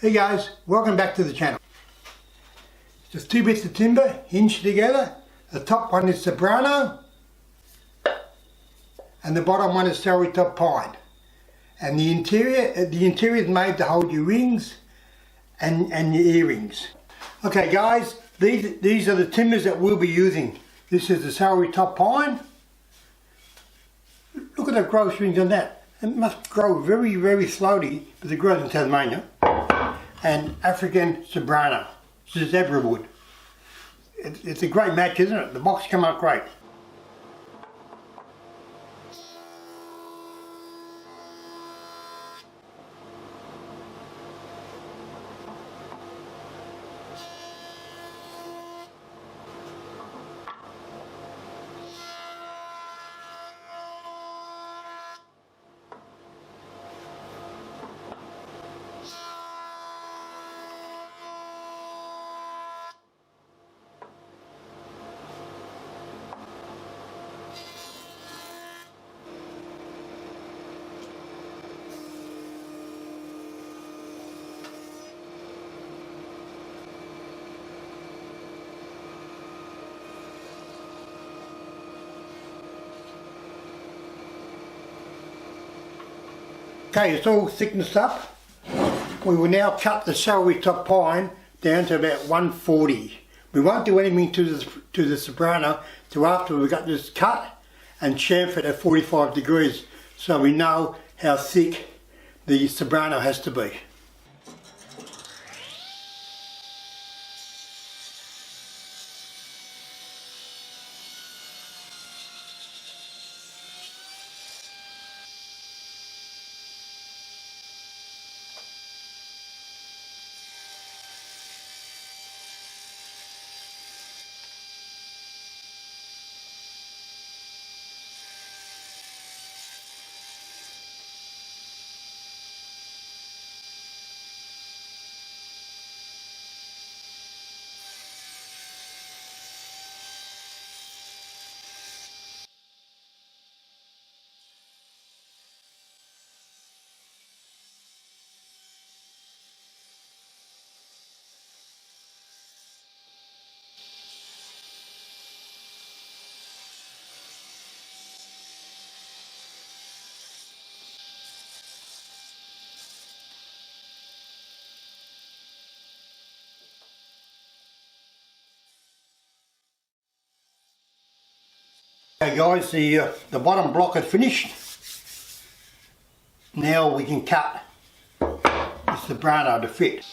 Hey guys, welcome back to the channel. Just two bits of timber hinged together. The top one is Zebrano and the bottom one is celery top pine. And the interior is made to hold your rings and your earrings. Okay guys, these are the timbers that we'll be using. This is the celery top pine. Look at the growth rings on that. It must grow very, very slowly, but it grows in Tasmania. And African Zebrano, it's a zebra wood. It's a great match, isn't it? The box came out great. Okay, it's all thickness up. We will now cut the celery top pine down to about 140. We won't do anything to the Zebrano till after we've got this cut and chamfered at 45 degrees, so we know how thick the Zebrano has to be. Okay guys, the bottom block is finished. Now we can cut this Zebrano to fit.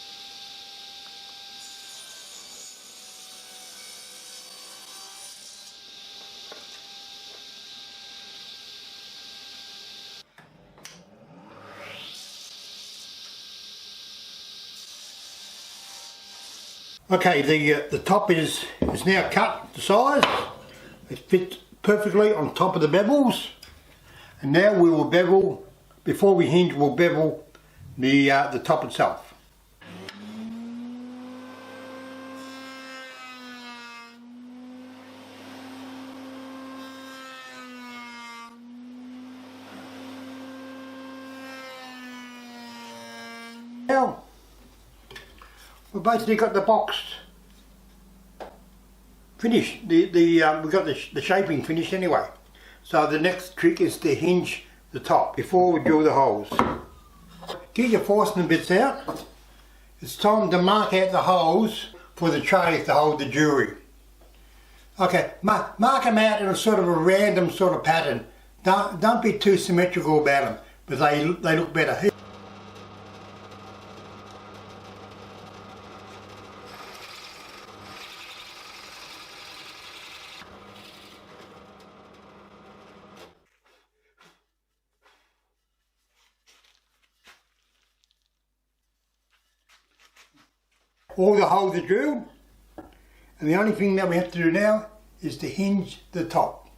Okay, the top is now cut to size. It fits perfectly on top of the bevels, and now we will bevel, before we hinge we'll bevel the top itself. Now we've basically got the box finished. We've got the shaping finished anyway. So the next trick is to hinge the top before we drill the holes. Get your fastening bits out. It's time to mark out the holes for the trays to hold the jewellery. Okay, mark them out in a sort of a random sort of pattern. Don't be too symmetrical about them, but they look better. All the holes are drilled, and the only thing that we have to do now is to hinge the top.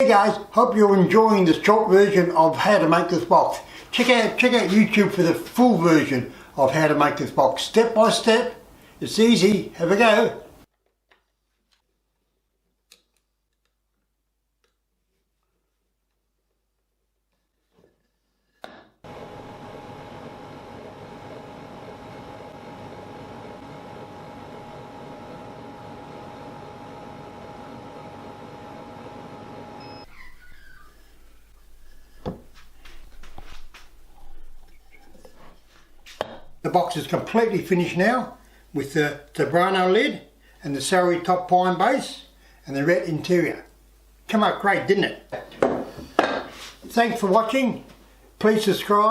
guys, hope you're enjoying the short version of how to make this box. Check out YouTube for the full version of how to make this box, step by step. It's easy. Have a go. The box is completely finished now with the Zebrano lid and the celery top pine base and the red interior. Come out great, didn't it? Thanks for watching. Please subscribe.